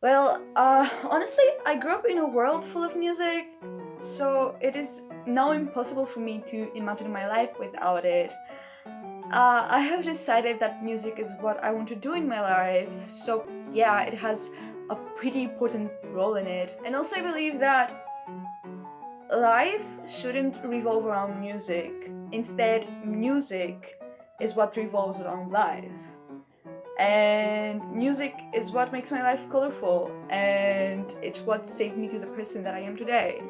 Honestly, I grew up in a world full of music, so it is now impossible for me to imagine my life without it. I have decided that music is what I want to do in my life, so yeah, it has a pretty important role in it. And also, I believe that life shouldn't revolve around music. Instead, music is what revolves around life. And music is what makes my life colorful, and it's what saved me to the person that I am today.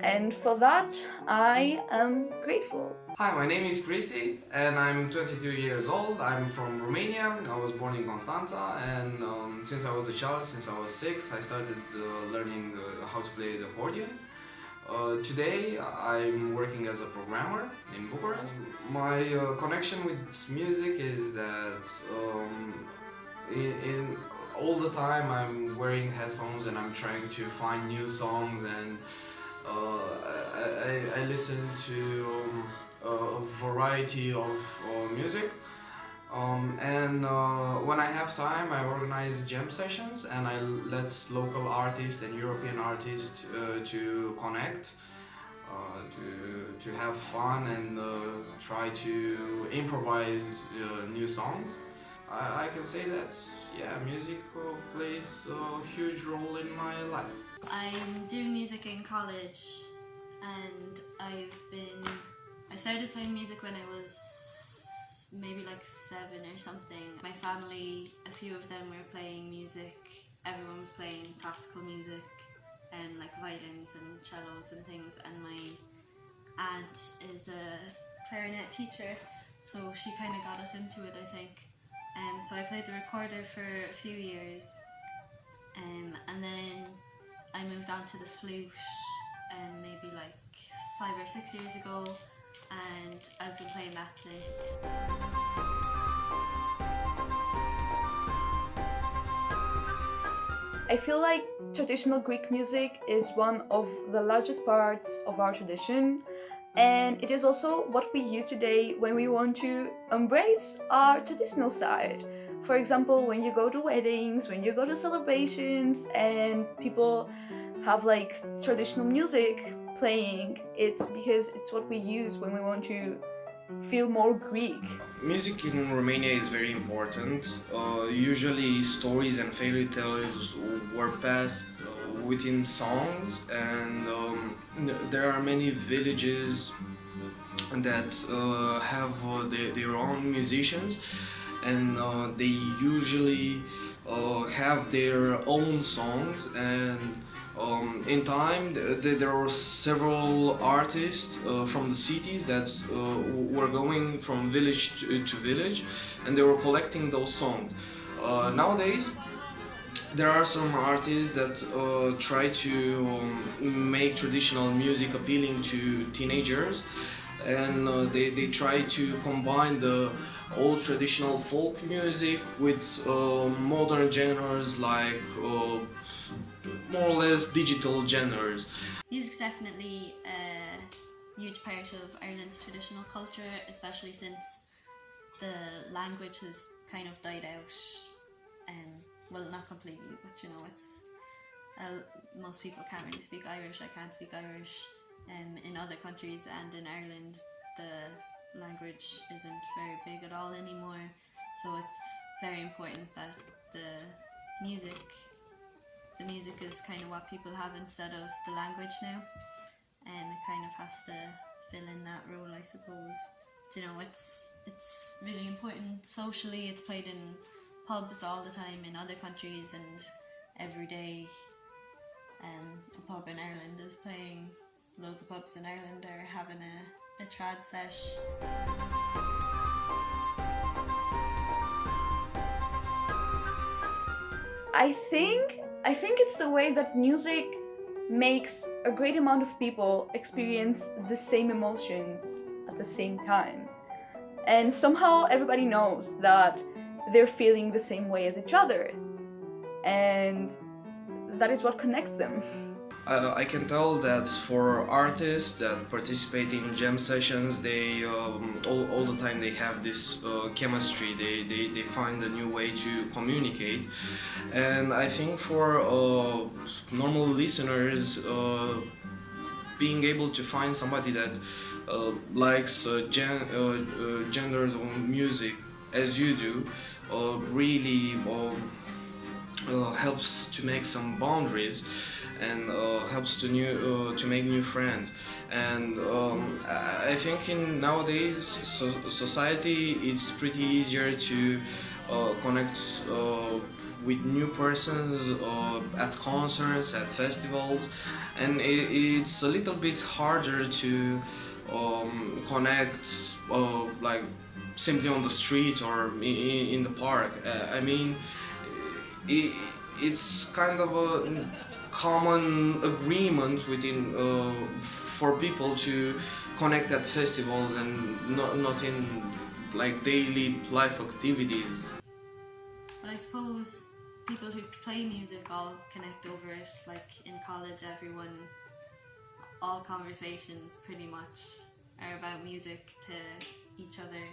And for that, I am grateful. Hi, my name is Cristi and I'm 22 years old. I'm from Romania. I was born in Constanța, and since I was a child, since I was 6, I started learning how to play the accordion. Today I'm working as a programmer in Bucharest. My connection with music is that in all the time I'm wearing headphones and I'm trying to find new songs, and I listen to a variety of music. When I have time, I organize jam sessions and I let local artists and European artists to connect, to have fun and try to improvise new songs. I can say that, yeah, music plays a huge role in my life. I'm doing music in college, and I started playing music when I was maybe like 7 or something. My family, a few of them were playing music. Everyone was playing classical music and like violins and cellos and things, and my aunt is a clarinet teacher, so she kind of got us into it, I think. So I played the recorder for a few years, and then I moved on to the flute maybe like 5 or 6 years ago, and I've been playing that since. I feel like traditional Greek music is one of the largest parts of our tradition, and it is also what we use today when we want to embrace our traditional side. For example, when you go to weddings, when you go to celebrations, and people have like traditional music playing, it's because it's what we use when we want to feel more Greek. Music in Romania is very important. Usually stories and fairy tales were passed within songs, and there are many villages that have their own musicians, and they usually have their own songs. And in time, there were several artists from the cities that were going from village to village, and they were collecting those songs. Nowadays, there are some artists that try to make traditional music appealing to teenagers, and they try to combine the old traditional folk music with modern genres like more or less digital genres. Music's definitely a huge part of Ireland's traditional culture, especially since the language has kind of died out. Well, not completely, but you know, it's most people can't really speak Irish. I can't speak Irish. In other countries and in Ireland, the language isn't very big at all anymore, so it's very important that the music is kind of what people have instead of the language now, and it kind of has to fill in that role, I suppose. You know, it's really important socially. It's played in pubs all the time in other countries, and every day a pub in Ireland is playing. Loads of pubs in Ireland are having a trad sesh. I think it's the way that music makes a great amount of people experience the same emotions at the same time. And somehow everybody knows that they're feeling the same way as each other. And that is what connects them. I can tell that for artists that participate in jam sessions, they all the time they have this chemistry. They find a new way to communicate, and I think for normal listeners, being able to find somebody that likes gendered music as you do really helps to make some boundaries and helps to make new friends. And I think in nowadays society it's pretty easier to connect with new persons at concerts, at festivals, and it's a little bit harder to connect like simply on the street or in the park. I mean, it, it's kind of a common agreement within for people to connect at festivals and not in like daily life activities. But I suppose people who play music all connect over it. Like in college, all conversations pretty much are about music to each other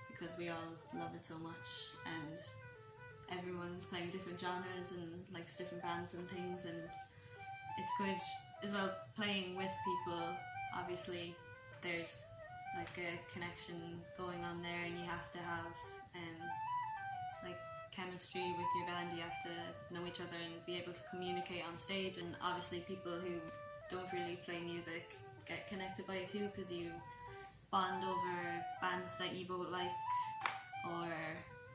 because we all love it so much, and everyone's playing different genres and likes different bands and things, and it's good as well playing with people. Obviously there's like a connection going on there, and you have to have like chemistry with your band. You have to know each other and be able to communicate on stage, and obviously people who don't really play music get connected by it too, because you bond over bands that you both like, or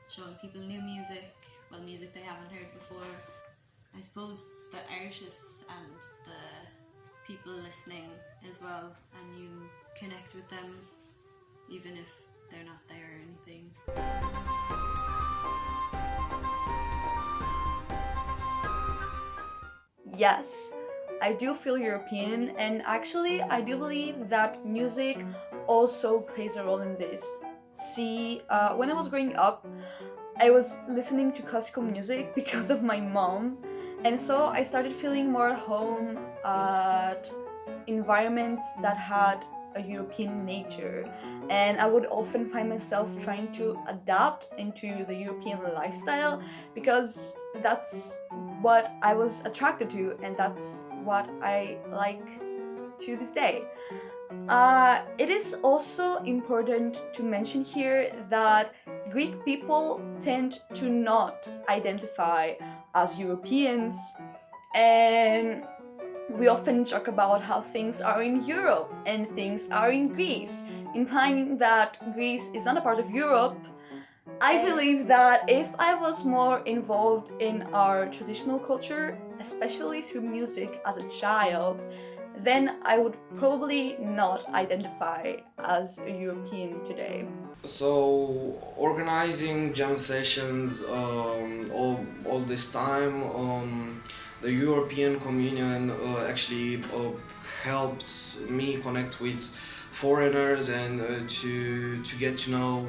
showing people new music, well, music they haven't heard before. I suppose the artists and the people listening as well, and you connect with them even if they're not there or anything. Yes, I do feel European, and actually I do believe that music also plays a role in this. See, when I was growing up, I was listening to classical music because of my mom, and so I started feeling more at home at environments that had a European nature, and I would often find myself trying to adapt into the European lifestyle because that's what I was attracted to, and that's what I like to this day. It is also important to mention here that Greek people tend to not identify as Europeans, and we often joke about how things are in Europe and things are in Greece, implying that Greece is not a part of Europe. I believe that if I was more involved in our traditional culture, especially through music as a child, then I would probably not identify as a European today. So organizing jam sessions all this time, the European Communion actually helped me connect with foreigners and to get to know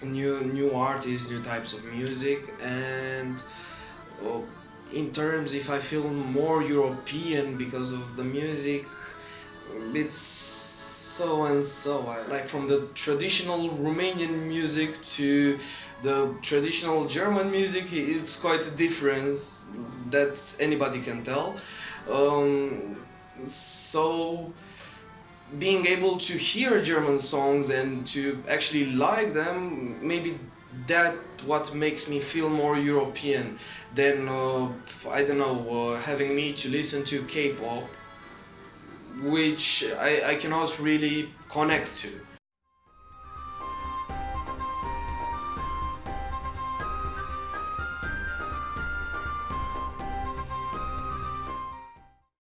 new artists, new types of music, and in terms if I feel more European because of the music, it's so and so. Like from the traditional Romanian music to the traditional German music, it's quite a difference that anybody can tell. So being able to hear German songs and to actually like them, maybe that what makes me feel more European than I don't know, having me to listen to K-pop, which I cannot really connect to.